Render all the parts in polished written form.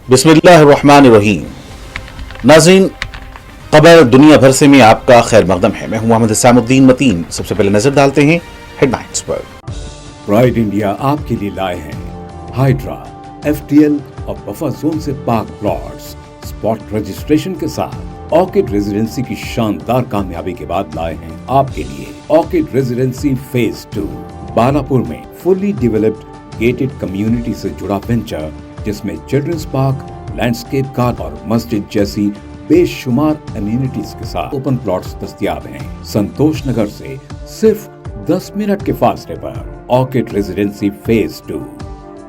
बिस्मिल्लाहिर्रहमानिर्रहीम। नाज़रीन, खबर दुनिया भर से में आपका खैर मकदम है। मैं हूं मोहम्मद इसामुद्दीन मतीन। सबसे पहले नजर डालते हैं हेडलाइंस पर। प्राइड इंडिया आपके लिए लाए हैं हाइड्रा, एफटीएल और बफर जोन से पाक प्लॉट्स स्पॉट रजिस्ट्रेशन के साथ। ऑर्किड रेजिडेंसी की शानदार कामयाबी के बाद लाए हैं आपके लिए ऑर्किड रेजिडेंसी फेज 2 बालापुर में फुल्ली डेवलप्ड गेटेड कम्युनिटी से जुड़ा वेंचर, जिसमें चिल्ड्रंस पार्क, लैंडस्केप गार्डन और मस्जिद जैसी बेशुमार एमिनिटीज के साथ ओपन प्लॉट्स दस्तयाब हैं। संतोष नगर से सिर्फ 10 मिनट के फासले पर orchid residency phase 2,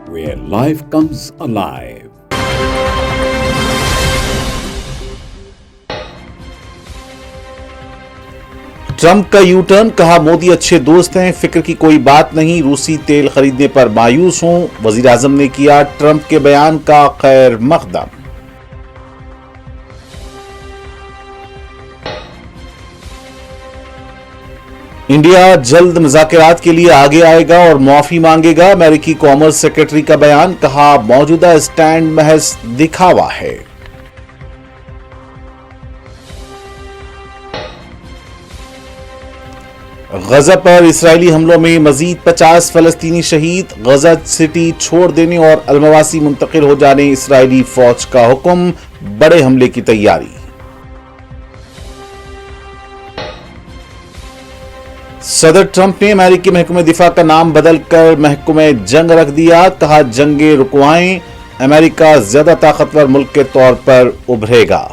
where life comes alive. Trump का यू टर्न, कहा मोदी अच्छे दोस्त हैं, फिक्र की कोई बात नहीं, रूसी तेल खरीदने पर मायूस हूं। वजीर आजम ने किया ट्रंप के बयान का खैर मकदम। इंडिया जल्द मुज़ाकरात के लिए आगे आएगा और माफी मांगेगा, अमेरिकी कॉमर्स सेक्रेटरी का बयान। कहा मौजूदा स्टैंड महज दिखावा है। गजा पर इसराइली हमलों में मजीद 50 फलस्तीनी शहीद, गजा सिटी छोड़ देने और अलमवासी मुंतकिल हो जाने इसराइली फौज का हुक्म, बड़े हमले की तैयारी। सदर ट्रंप ने अमेरिकी महकमे दिफा का नाम बदलकर महकमे जंग रख दिया। कहा जंगे रुकवाएं, अमेरिका ज्यादा ताकतवर मुल्क के तौर पर उभरेगा।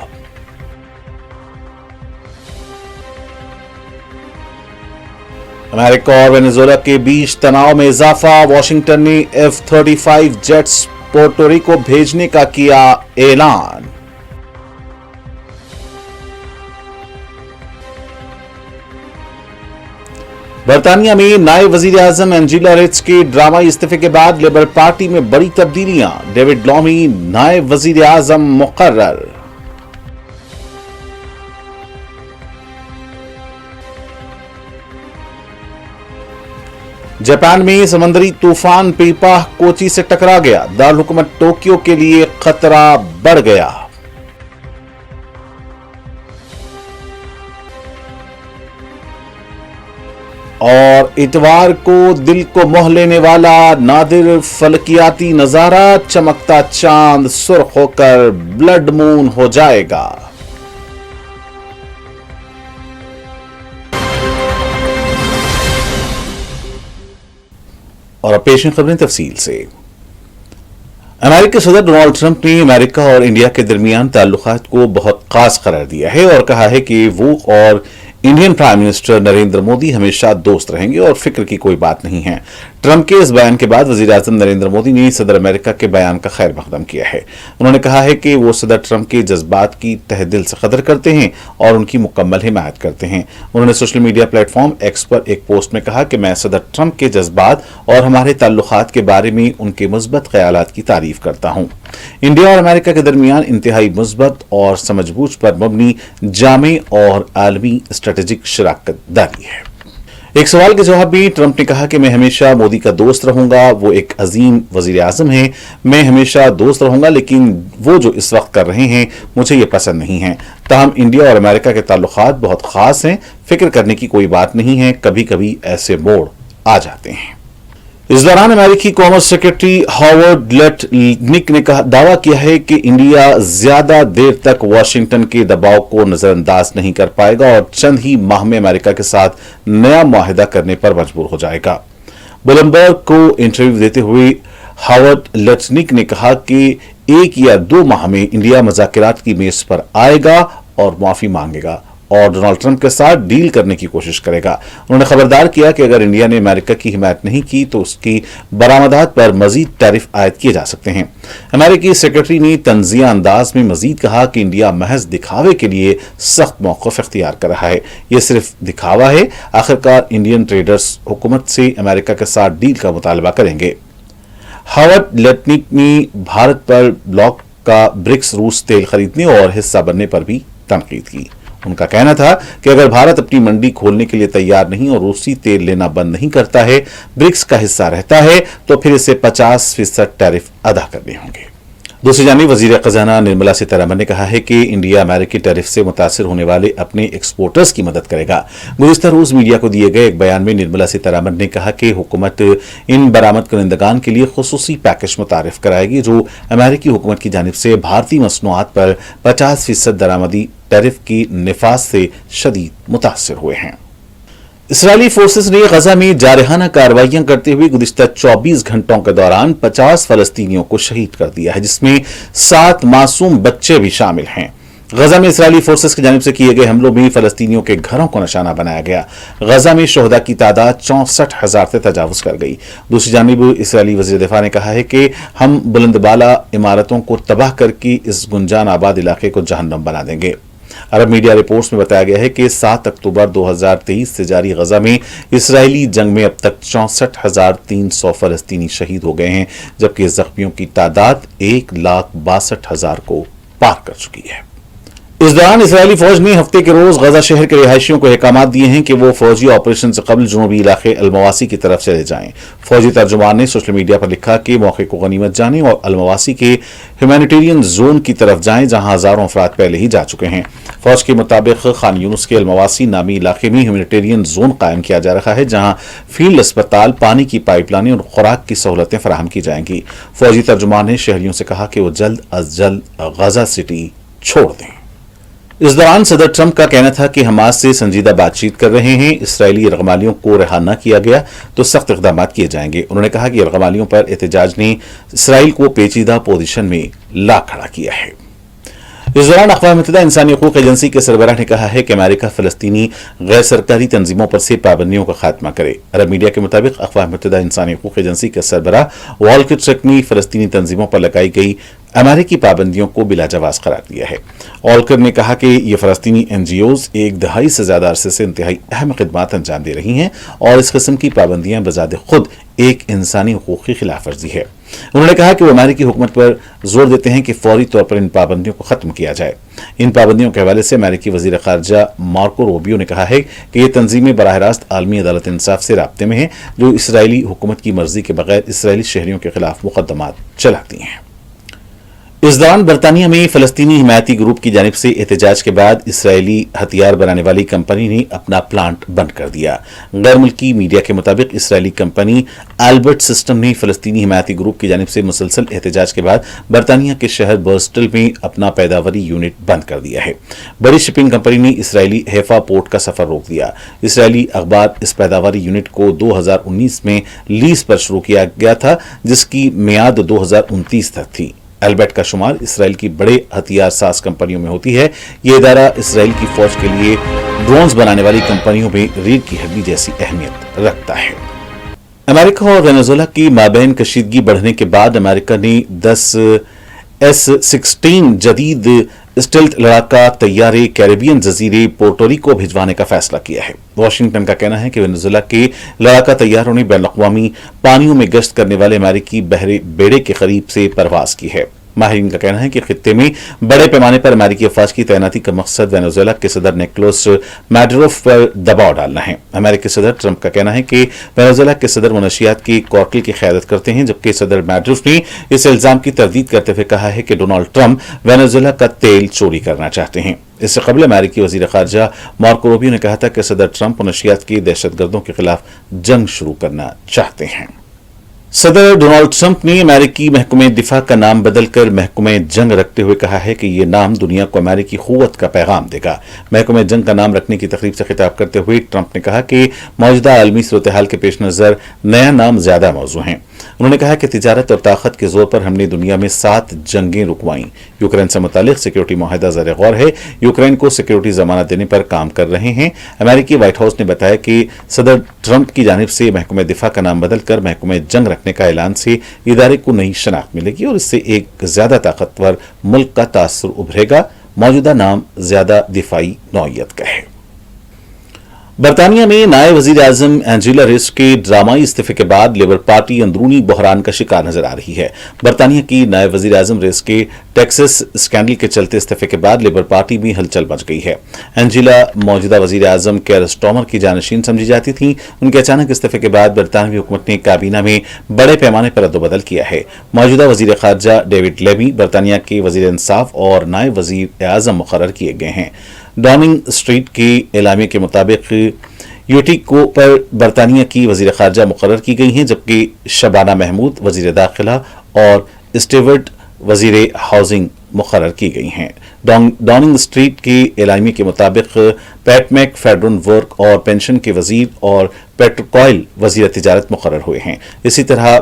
अमेरिका और वेनेजुएला के बीच तनाव में इजाफा, वाशिंगटन ने F-35 जेट्स पोर्टोरिको भेजने का किया ऐलान। बरतानिया में नायब वजीर आजम एंजेला रिच के ड्रामाई इस्तीफे के बाद लेबर पार्टी में बड़ी तब्दीलियां, डेविड लॉमी नायब वजीर आजम मुकर्रर। जापान में समंदरी तूफान पेपा कोची से टकरा गया, दारुल हुकूमत टोक्यो के लिए खतरा बढ़ गया। और इतवार को दिल को मोह लेने वाला नादिर फलकियाती नजारा, चमकता चांद सुर्ख होकर ब्लड मून हो जाएगा। और अब पेश हैं खबरें तफसील से। अमेरिकी सदर डोनाल्ड ट्रंप ने अमेरिका और इंडिया के दरमियान ताल्लुकात को बहुत खास करार दिया है और कहा है कि वो और Indian prime minister Narendra Modi हमेशा दोस्त रहेंगे और फिक्र की कोई बात नहीं है। ट्रंप के इस बयान के बाद वजीर आजम नरेंद्र मोदी ने सदर अमेरिका के बयान का खैर मकदम किया है। उन्होंने कहा है कि वो सदर ट्रंप के जज्बात की तहे दिल से कदर करते हैं और उनकी मुकम्मल हिमायत करते हैं। उन्होंने सोशल मीडिया प्लेटफॉर्म एक्स पर एक पोस्ट में कहा कि मैं सदर ट्रंप के जज्बात और हमारे ताल्लुकात के बारे में उनके मुस्बत ख्यालात की तारीफ करता हूं। इंडिया और अमेरिका के दरमियान इंतहाई मुस्बत और समझबूझ पर मबनी जामे और आलमी स्ट्रेटेजिक शराकत दारी है। एक सवाल के जवाब में ट्रंप ने कहा कि मैं हमेशा मोदी का दोस्त रहूंगा, वो एक अजीम वजीर आजम है, मैं हमेशा दोस्त रहूंगा, लेकिन वो जो इस वक्त कर रहे हैं मुझे ये पसंद नहीं है। ताहम इंडिया और अमेरिका के ताल्लुकात बहुत खास हैं, फिक्र करने की कोई बात नहीं है, कभी कभी ऐसे मोड़ आ जाते हैं। इस दौरान अमेरिकी कॉमर्स सेक्रेटरी हॉवर्ड लेटनिक ने दावा किया है कि इंडिया ज्यादा देर तक वाशिंगटन के दबाव को नजरअंदाज नहीं कर पाएगा और चंद ही माह में अमेरिका के साथ नया मुआहिदा करने पर मजबूर हो जाएगा। ब्लूमबर्ग को इंटरव्यू देते हुए हॉवर्ड लेटनिक ने कहा कि 1 या 2 माह में इंडिया मुज़ाकरात की मेज पर आएगा और माफी मांगेगा और डोनाल्ड ट्रंप के साथ डील करने की कोशिश करेगा। उन्होंने खबरदार किया कि अगर इंडिया ने अमेरिका की हिमायत नहीं की तो उसकी बरामदात पर मजीद टैरिफ आयद किए जा सकते हैं। अमेरिकी सेक्रेटरी ने तंजिया अंदाज में मजीद कहा कि इंडिया महज दिखावे के लिए सख्त मौक़िफ़ इख्तियार कर रहा है, यह सिर्फ दिखावा है। आखिरकार इंडियन ट्रेडर्स हुकूमत से अमेरिका के साथ डील का मुतालबा करेंगे। हॉवर्ड लेटनिक ने भारत पर ब्लॉक का ब्रिक्स रूस तेल खरीदने और हिस्सा बनने पर भी तनकीद की। उनका कहना था कि अगर भारत अपनी मंडी खोलने के लिए तैयार नहीं और रूसी तेल लेना बंद नहीं करता है, ब्रिक्स का हिस्सा रहता है, तो फिर इसे 50% टैरिफ अदा करने होंगे। दूसरी जानिब वजीर खजाना निर्मला सीतारमण ने कहा है कि इंडिया अमेरिकी टैरिफ से मुतासिर होने वाले अपने एक्सपोर्टर्स की मदद करेगा। गुज़िश्ता रोज मीडिया को दिए गए एक बयान में निर्मला सीतारमण ने कहा कि हुकूमत इन बरामद कुनिंदगान के लिए खुसूसी पैकेज मुतारिफ कराएगी जो अमेरिकी हुकूमत की जानिब से भारतीय मसनूआत पर 50% दरामदी टैरिफ की निफाज से शदीद मुतासिर हुए हैं। इसराइली फोर्सेस ने गजा में जारहाना कार्रवाइयां करते हुए गुज़िश्ता 24 घंटों के दौरान 50 फलस्तीनियों को शहीद कर दिया है, जिसमें 7 मासूम बच्चे भी शामिल हैं। गजा में इसराइली फोर्सेस की जानिब से किए गए हमलों में फलस्तीनियों के घरों को निशाना बनाया गया। गजा में शोहदा की तादाद 64,000 से तजावुज कर गई। दूसरी जानिब इसराइली वज़ीर दिफा ने कहा है कि हम बुलंदबाला इमारतों को तबाह करके इस गुंजान आबाद इलाके को जहन्नम बना देंगे। अरब मीडिया रिपोर्ट्स में बताया गया है कि 7 अक्टूबर 2023 से जारी गजा में इसराइली जंग में अब तक 64,300 फलस्तीनी शहीद हो गए हैं, जबकि जख्मियों की तादाद 1,62,000 को पार कर चुकी है। इस दौरान इसराइली फौज ने हफ्ते के रोज गजा शहर के रिहायशियों को अहकाम दिए हैं कि वो फौजी ऑपरेशन से कबल जुनूबी इलाके अलमवासी की तरफ चले जाएं। फौजी तर्जुमान ने सोशल मीडिया पर लिखा कि मौके को गनीमत जाने और अलमवासी के ह्यूमैनिटेरियन जोन की तरफ जाएं, जहां हजारों अफराद पहले ही जा चुके हैं। फौज के मुताबिक खान यूनुस के अलमवासी नामी इलाके में ह्यूमैनिटेरियन जोन कायम किया जा रहा है, जहां फील्ड अस्पताल, पानी की पाइपलाइनें और खुराक की सहूलतें फराहम की जाएंगी। फौजी तर्जुमान ने शहरियों से कहा कि वो जल्द अज जल्द गजा सिटी छोड़ दें। इस दौरान सदर ट्रंप का कहना था कि हमास से संजीदा बातचीत कर रहे हैं, इसराइली यरगमालियों को रिहा न किया गया तो सख्त इक़दाम किए जाएंगे। उन्होंने कहा कि यरगमालियों पर एहतजाज ने इसराइल को पेचीदा पोजीशन में ला खड़ा किया है। इस दौरान अक़वाम मुत्तहिदा इंसानी हकूक़ एजेंसी के सरबराह ने कहा है कि अमेरिका फ़लस्तीनी गैर सरकारी तंजीमों पर से पाबंदियों का खात्मा करे। अरब मीडिया के मुताबिक अक़वाम मुत्तहिदा इंसानी हकूक़ एजेंसी के सरबराह वॉल्कर टर्क ने फ़लस्तीनी तंजीमों पर लगाई गई अमेरिकी पाबंदियों को बिलाजवाज़ करार दिया है। ऑल्कर ने कहा कि ये फ़लस्तीनी NGOs एक दहाई से ज़्यादा अरसे से इंतहाई अहम खिदमात अंजाम दे रही हैं और इस किस्म की पाबंदियां बजाते खुद एक इंसानी हकूक़ की खिलाफ वर्जी है। उन्होंने कहा कि वो अमेरिकी हुकूमत पर जोर देते हैं कि फौरी तौर पर इन पाबंदियों को ख़त्म किया जाए। इन पाबंदियों के हवाले से अमेरिकी वज़ीर ख़ारजा मार्को रूबियो ने कहा है कि ये तंजीमें बराह रास्त आलमी अदालत इंसाफ से राब्ते में हैं, जो इसराइली हुकूमत की मर्जी के बगैर इसराइली शहरियों के खिलाफ मुकदमात चलाती हैं। इस दौरान बरतानिया में फ़लस्तीनी हिमायती ग्रुप की जानिब से एहतजाज के बाद इसराइली हथियार बनाने वाली कंपनी ने अपना प्लांट बंद कर दिया। गैर मुल्की मीडिया के मुताबिक इसराइली कंपनी एल्बर्ट सिस्टम ने फ़लस्तीनी हिमायती ग्रुप की जानिब से मुसलसल एहतजाज के बाद बरतानिया के शहर बर्स्टल में अपना पैदावारी यूनिट बंद कर दिया है। बड़ी शिपिंग कंपनी ने इसराइली हैफा पोर्ट का सफर रोक दिया। इसराइली अखबार इस पैदावारी यूनिट को 2019 में लीज पर शुरू किया गया था, जिसकी मियाद 2029 तक थी। एल्बर्ट का शुमार इसराइल की बड़े हथियार साज कंपनियों में होती है। ये इदारा इसराइल की फौज के लिए ड्रोन्स बनाने वाली कंपनियों में रीढ़ की हड्डी जैसी अहमियत रखता है। अमेरिका और वेनेजुएला की माबैन कशीदगी बढ़ने के बाद अमेरिका ने 10 S-16 जदीद स्टेल्थ लड़ाका तैयारे कैरेबियन जजीरे पोर्टोरिको भिजवाने का फैसला किया है। वाशिंगटन का कहना है कि वेनेजुएला के लड़ाका तैयारों ने बैनुल-अक़वामी पानियों में गश्त करने वाले अमेरिकी बहरे बेड़े के करीब से परवाज की है। माहिरीन का कहना है कि खित्ते में बड़े पैमाने पर अमेरिकी अफवाज की तैनाती का मकसद वेनेजुएला के सदर निकोलस मैडुरो पर दबाव डालना है। अमेरिकी सदर ट्रंप का कहना है कि वेनेजुएला के सदर मनशियात की कॉर्टल की क़यादत करते हैं, जबकि सदर मैडुरो ने इस इल्जाम की तरदीद करते हुए कहा है कि डोनाल्ड ट्रंप वेनेजुएला का तेल चोरी करना चाहते हैं। इससे कबल अमेरिकी वज़ीर ख़ारजा मार्को रूबियो ने कहा था कि सदर ट्रंप मनशियात की दहशतगर्दों के खिलाफ जंग शुरू करना चाहते हैं। सदर डोनाल्ड ट्रंप ने अमेरिकी महकमे दिफा का नाम बदलकर महकमे जंग रखते हुए कहा है कि यह नाम दुनिया को अमेरिकी क़ुव्वत का पैगाम देगा। महकमे जंग का नाम रखने की तकरीब से खिताब करते हुए ट्रंप ने कहा कि मौजूदा आलमी सूरत हाल के पेश नज़र नया नाम ज्यादा मौजू है। उन्होंने कहा कि तिजारत और ताकत के जोर पर हमने दुनिया में 7 जंगें रुकवाईं। यूक्रेन से मुतालिक सिक्योरिटी मुआहदा ज़र गौर है। यूक्रेन को सिक्योरिटी जमानत देने पर काम कर रहे हैं। अमेरिकी व्हाइट हाउस ने बताया कि सदर ट्रंप की जानिब से महकमे दिफा का नाम बदलकर महकमे जंग रखने का ऐलान से इदारे को नई शनाख्त मिलेगी और इससे एक ज्यादा ताकतवर मुल्क का तासुर उभरेगा। मौजूदा नाम ज्यादा दिफाई नौइयत का है। برطانیہ میں نائب وزیر اعظم اینجیلا ریس کے ڈرامائی استعفے کے بعد لیبر پارٹی اندرونی بحران کا شکار نظر آ رہی ہے۔ برطانیہ کی نائب وزیر اعظم ریس کے ٹیکسس اسکینڈل کے چلتے استعفے کے بعد لیبر پارٹی میں ہلچل مچ گئی ہے۔ اینجیلا موجودہ وزیر اعظم کیئر سٹارمر کی جانشین سمجھی جاتی تھیں۔ ان کے اچانک استعفے کے بعد برطانوی حکومت نے کابینہ میں بڑے پیمانے پر رد و بدل کیا ہے۔ موجودہ وزیر خارجہ ڈیوڈ لیمی برطانیہ کے وزیر انصاف اور نائب وزیر اعظم مقرر کیے گئے ہیں۔ ڈاؤننگ اسٹریٹ کے اعلامیے کے مطابق یوٹیکو پر برطانیہ کی وزیر خارجہ مقرر کی گئی ہیں، جبکہ شبانہ محمود وزیر داخلہ اور اسٹیورٹ وزیر ہاؤسنگ مقرر کی گئی ہیں۔ ڈاؤننگ اسٹریٹ کے اعلامیے کے مطابق پیٹ میک فیڈرن ورک اور پینشن کے وزیر اور پیٹر کوئل وزیر تجارت مقرر ہوئے ہیں۔ اسی طرح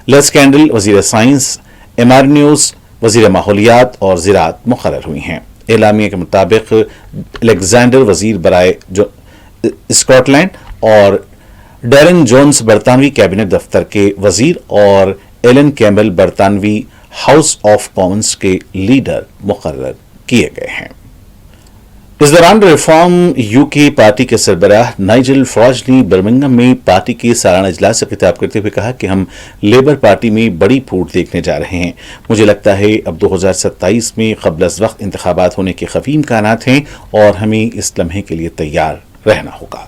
لیس کینڈل وزیر سائنس، ایمارنیوس وزیر ماحولیات اور زراعت مقرر ہوئی ہیں۔ اعلامیے کے مطابق الیگزینڈر وزیر برائے اسکاٹ لینڈ اور ڈیرن جونز برطانوی کیبنٹ دفتر کے وزیر اور ایلن کیمبل برطانوی ہاؤس آف کامنز کے لیڈر مقرر کیے گئے ہیں۔ اس دوران ریفارم یو کے پارٹی کے سربراہ نائجل فراج نے برمنگھم میں پارٹی کے سالانہ اجلاس سے خطاب کرتے ہوئے کہا کہ ہم لیبر پارٹی میں بڑی پھوٹ دیکھنے جا رہے ہیں۔ مجھے لگتا ہے اب 2027 میں قبل از وقت انتخابات ہونے کے خفی امکانات ہیں اور ہمیں اس لمحے کے لیے تیار رہنا ہوگا۔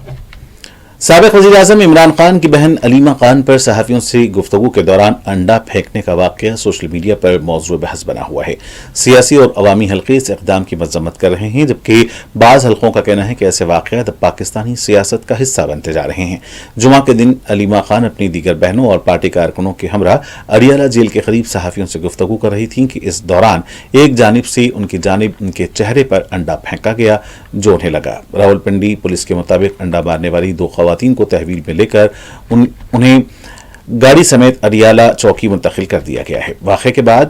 سابق وزیر اعظم عمران خان کی بہن علیمہ خان پر صحافیوں سے گفتگو کے دوران انڈا پھینکنے کا واقعہ سوشل میڈیا پر موضوع بحث بنا ہوا ہے۔ سیاسی اور عوامی حلقے اس اقدام کی مذمت کر رہے ہیں، جبکہ بعض حلقوں کا کہنا ہے کہ ایسے واقعات اب پاکستانی سیاست کا حصہ بنتے جا رہے ہیں۔ جمعہ کے دن علیمہ خان اپنی دیگر بہنوں اور پارٹی کارکنوں کے ہمراہ اڈیالہ جیل کے قریب صحافیوں سے گفتگو کر رہی تھیں کہ اس دوران ایک جانب سے ان کی جانب ان کے چہرے پر انڈا پھینکا گیا جو انہیں لگا۔ راولپنڈی پولیس کے مطابق انڈا مارنے والی 2 خواتین کو تحویل میں لے کر انہیں گاڑی سمیت اڈیالہ چوکی منتقل کر دیا گیا ہے۔ واقعے کے بعد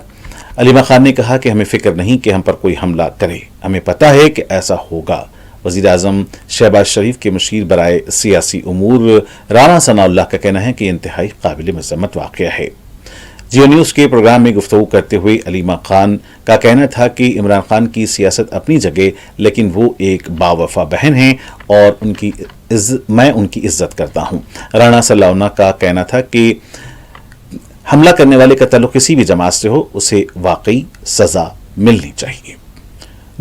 علیمہ خان نے کہا کہ ہمیں فکر نہیں کہ ہم پر کوئی حملہ کرے، ہمیں پتہ ہے کہ ایسا ہوگا۔ وزیر اعظم شہباز شریف کے مشیر برائے سیاسی امور رانا ثناء اللہ کا کہنا ہے کہ انتہائی قابل مذمت واقعہ ہے۔ جیو نیوز کے پروگرام میں گفتگو کرتے ہوئے علیمہ خان کا کہنا تھا کہ عمران خان کی سیاست اپنی جگہ، لیکن وہ ایک باوفا بہن ہیں اور میں ان کی عزت کرتا ہوں۔ رانا صلی اللہ عنہ کا کہنا تھا کہ حملہ کرنے والے کا تعلق کسی بھی جماعت سے ہو، اسے واقعی سزا ملنی چاہیے۔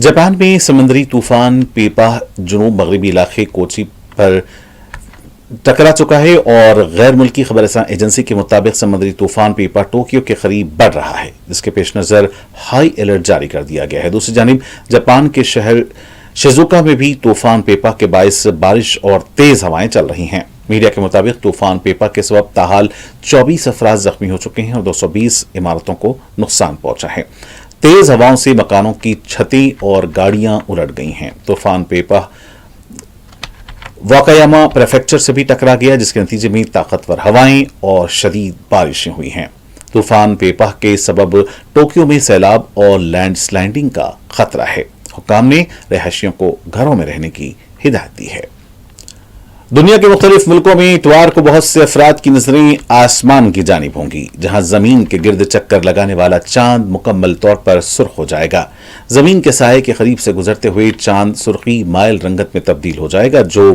جاپان میں سمندری طوفان پیپا جنوب مغربی علاقے کوچی پر ٹکرا چکا ہے اور غیر ملکی خبر رساں ایجنسی کے مطابق سمندری طوفان پیپا ٹوکیو کے قریب بڑھ رہا ہے، جس کے پیش نظر ہائی الرٹ جاری کر دیا گیا ہے۔ دوسری جانب جاپان کے شہر شیزوکا میں بھی طوفان پیپا کے باعث بارش اور تیز ہوائیں چل رہی ہیں۔ میڈیا کے مطابق طوفان پیپا کے سبب تاحال 24 افراد زخمی ہو چکے ہیں اور 220 عمارتوں کو نقصان پہنچا ہے۔ تیز ہواؤں سے مکانوں کی چھتیں اور گاڑیاں الٹ گئی ہیں۔ طوفان پیپا واکایاما پریفیکچر سے بھی ٹکرا گیا، جس کے نتیجے میں طاقتور ہوائیں اور شدید بارشیں ہوئی ہیں۔ طوفان پیپا کے سبب ٹوکیو میں سیلاب اور لینڈ سلائڈنگ کا خطرہ ہے۔ حکام نے رہائشیوں کو گھروں میں رہنے کی ہدایت دی ہے۔ دنیا کے مختلف ملکوں میں اتوار کو بہت سے افراد کی نظریں آسمان کی جانب ہوں گی، جہاں زمین کے گرد چکر لگانے والا چاند مکمل طور پر سرخ ہو جائے گا۔ زمین کے سائے کے قریب سے گزرتے ہوئے چاند سرخی مائل رنگت میں تبدیل ہو جائے گا، جو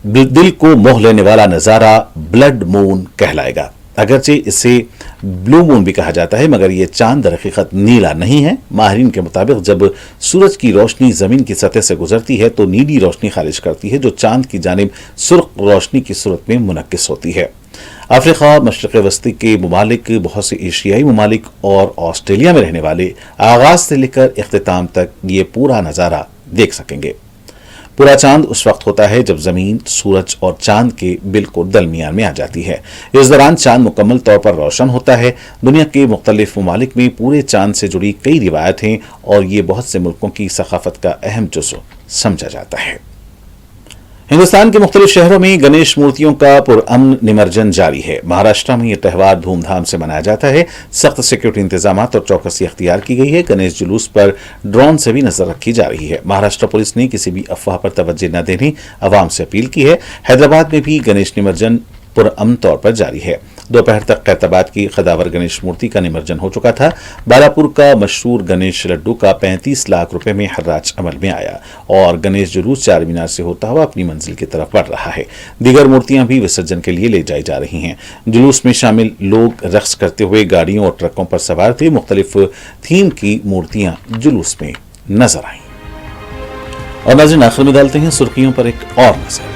دل کو موہ لینے والا نظارہ بلڈ مون کہلائے گا۔ اگرچہ اسے بلو مون بھی کہا جاتا ہے، مگر یہ چاند در حقیقت نیلا نہیں ہے۔ ماہرین کے مطابق جب سورج کی روشنی زمین کی سطح سے گزرتی ہے تو نیلی روشنی خارج کرتی ہے، جو چاند کی جانب سرخ روشنی کی صورت میں منعکس ہوتی ہے۔ افریقہ، مشرق وسطی کے ممالک، بہت سے ایشیائی ممالک اور آسٹریلیا میں رہنے والے آغاز سے لے کر اختتام تک یہ پورا نظارہ دیکھ سکیں گے۔ پورا چاند اس وقت ہوتا ہے جب زمین سورج اور چاند کے بالکل درمیان میں آ جاتی ہے۔ اس دوران چاند مکمل طور پر روشن ہوتا ہے۔ دنیا کے مختلف ممالک میں پورے چاند سے جڑی کئی روایت ہیں اور یہ بہت سے ملکوں کی ثقافت کا اہم جزو سمجھا جاتا ہے۔ ہندوستان کے مختلف شہروں میں گنیش مورتیوں کا پرامن نمجن جاری ہے۔ مہاراشٹر میں یہ تہوار دھوم دھام سے منایا جاتا ہے۔ سخت سیکورٹی انتظامات اور چوکسی اختیار کی گئی ہے۔ گنیش جلوس پر ڈرون سے بھی نظر رکھی جا رہی ہے۔ مہاراشٹر پولیس نے کسی بھی افواہ پر توجہ نہ دینے عوام سے اپیل کی ہے۔ حیدرآباد میں بھی گنیش نمجن پرامن طور پر جاری ہے۔ दोपहर तक खैरताबाद की खदावर गणेश मूर्ति का निमज्जन हो चुका था। बालापुर का मशहूर गणेश लड्डू का 35 लाख रुपए में हर्राज अमल में आया और गणेश जुलूस चार मीनार से होता हुआ अपनी मंजिल की तरफ बढ़ रहा है। दीगर मूर्तियां भी विसर्जन के लिए ले जाई जा रही हैं। जुलूस में शामिल लोग रक्स करते हुए गाड़ियों और ट्रकों पर सवार थे। मुख्तलिफ थीम की मूर्तियां जुलूस में नजर आईं। और नाज़रीन, आखिर में डालते हैं सुर्खियों पर एक और नजर।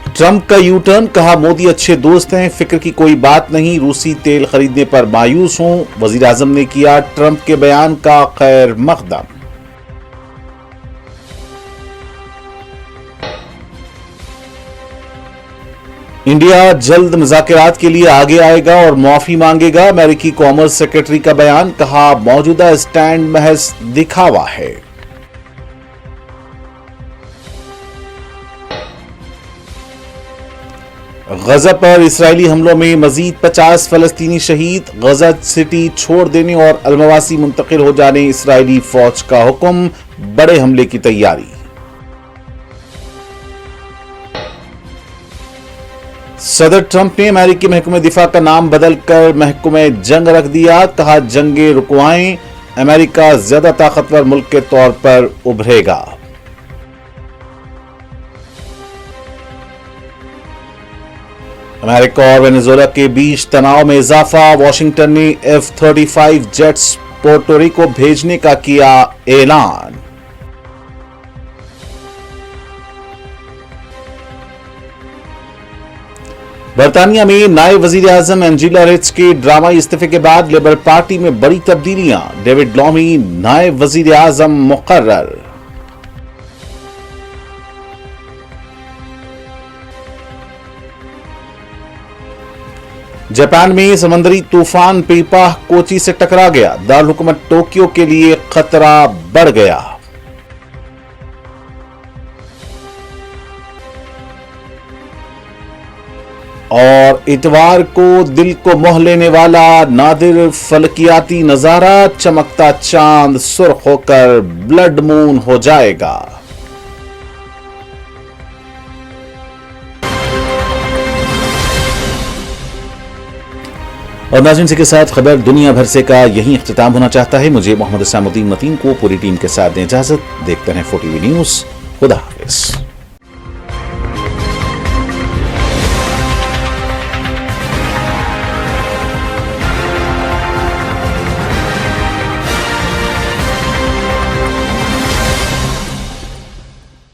ट्रंप का यू टर्न, कहा मोदी अच्छे दोस्त हैं, फिक्र की कोई बात नहीं, रूसी तेल खरीदने पर मायूस हूं। वजीर आजम ने किया ट्रंप के बयान का खैर मकदम। इंडिया जल्द मुज़ाकरात के लिए आगे आएगा और माफी मांगेगा। अमेरिकी कॉमर्स सेक्रेटरी का बयान, कहा मौजूदा स्टैंड महज दिखावा है। गजा पर इस्राएली हमलों में मजीद 50 फलस्तीनी शहीद। गजा सिटी छोड़ देने और अलमवासी मुंतकिल हो जाने इस्राएली फौज का हुक्म। बड़े हमले की तैयारी। सदर ट्रंप ने अमेरिकी महकमे दिफा का नाम बदलकर महकमे जंग रख दिया। कहा जंगे रुकवाएं, अमेरिका ज्यादा ताकतवर मुल्क के तौर पर उभरेगा। अमेरिका और वेनेजुएला के बीच तनाव में इजाफा। वाशिंगटन ने F-35 जेट्स पोर्टोरिको भेजने का किया ऐलान। बरतानिया में नायब वजीर आजम एंजेला रिच के ड्रामाई इस्तीफे के बाद लेबर पार्टी में बड़ी तब्दीलियां। डेविड लॉमी नायब वजीर आजम मुकर्रर। जापान में समंदरी तूफान पेपा कोची से टकरा गया। दारुल हुकूमत टोक्यो के लिए खतरा बढ़ गया। और इतवार को दिल को मोह लेने वाला नादिर फलकियाती नजारा, चमकता चांद सुर्ख होकर ब्लड मून हो जाएगा। और नाज़रीन, इसी के साथ खबर दुनिया भर से का यही इख्तिताम होना चाहता है। मुझे मोहम्मद इस्लामुद्दीन मतीन को पूरी टीम के साथ दें इजाजत। देखते हैं 4TV न्यूज़। खुदा हाफिज।